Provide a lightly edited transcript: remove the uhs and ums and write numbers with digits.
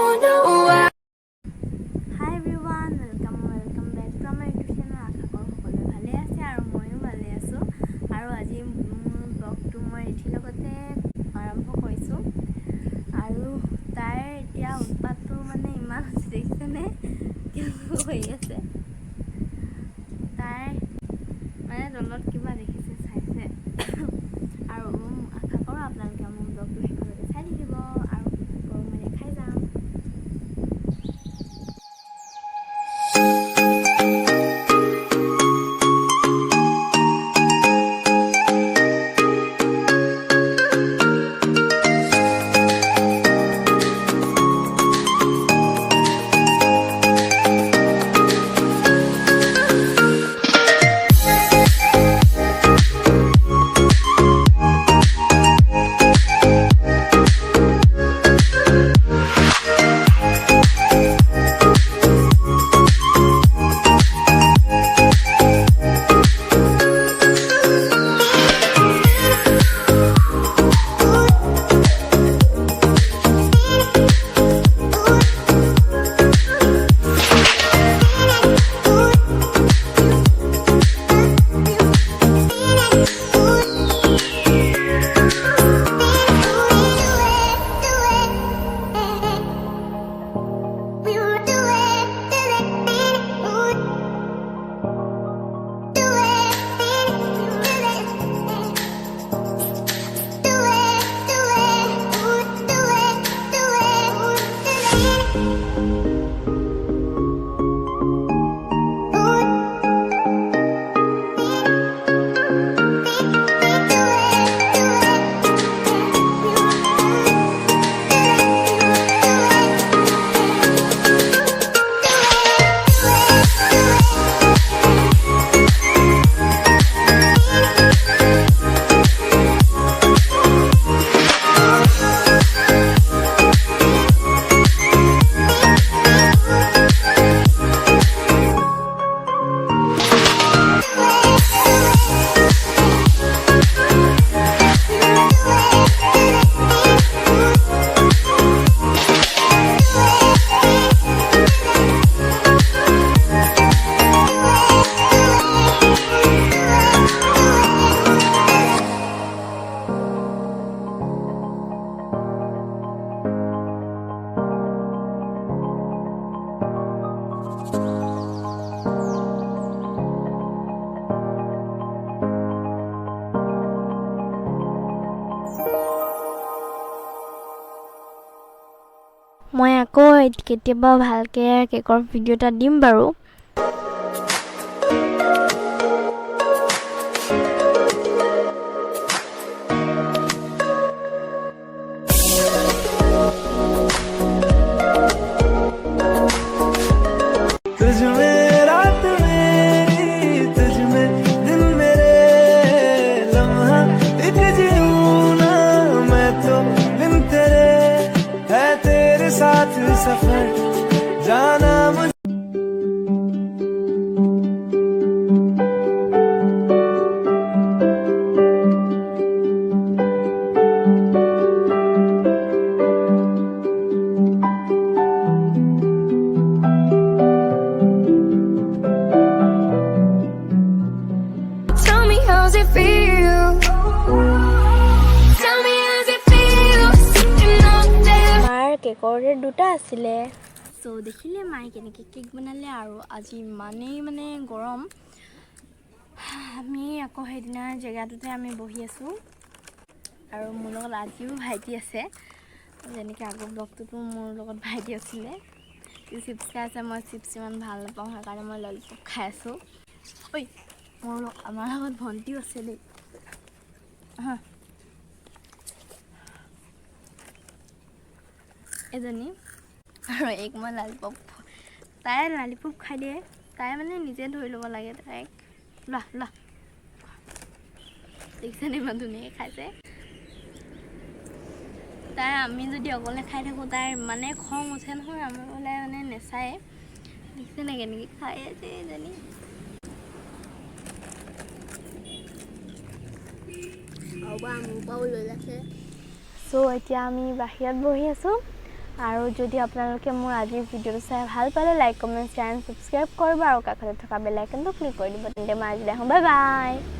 Hi everyone, welcome back to my YouTube channel. আশা কৰোঁ সকলোৱে ভালে আছে আৰু ময়ো ভালে আছোঁ আৰু আজি মোৰ ব্লগটো মই এঠিৰ লগতে আৰম্ভ কৰিছোঁ আৰু তাইৰ এতিয়া উৎপাতটো মানে ইমান হৈছে দেখিছেনে হৈ আছে তাই মানে তলত কিবা দেখিছে চাইছে আৰু আশা কৰোঁ আপোনালোকে মোৰ ব্লগটো শেষলৈকে চাই থাকিব আৰু মই দেখাই যাম। মই আকৌ কেতিয়াবা ভালকে কেকৰ ভিডিও এটা দিম বাৰু। सफर जाना Tell me how's it feel? Tell me how's it feel? Sitting up there. মাৰ কেকৰ দুটা আছিলে সো দেখিলে মায়ে কেনেকৈ কেক বনালে আৰু আজি ইমানেই মানে গৰম আমি আকৌ সেইদিনা জেগাটোতে আমি বহি আছোঁ আৰু মোৰ লগত আজিও ভাইটি আছে যেনেকৈ আগৰ ব্লগটোতো মোৰ লগত ভাইটি আছিলে চিপছ খাই আছে মই চিপছ ইমান ভাল নাপাওঁ সেইকাৰণে মই ললিপপ খাই আছোঁ ঐ মোৰ আমাৰ লগত ভণ্টিও আছে দেই এজনী আৰু এক মই ললিপপ তাই ললিপপ খাই দিয়ে তাই মানে নিজে ধৰি ল'ব লাগে তাইক লা লা দেখিছেনে ইমান ধুনীয়াকৈ খাইছে তাই আমি যদি অকলে খাই থাকোঁ তাইৰ মানে খং উঠে নহয় আমাৰ হ'লে মানে নেচায় দেখিছেনে কেনেকৈ খাই আছে এজনী সো এতিয়া আমি বাহিৰত বহি আছোঁ আৰু যদি আপোনালোকে মোৰ আজিৰ ভিডিঅ'টো চাই ভাল পালে like comment share and subscribe কৰিব আৰু কাষতে থকা বেল আইকনটো ক্লিক কৰি দিব তেন্তে মই আজি দেখোঁ বাই বাই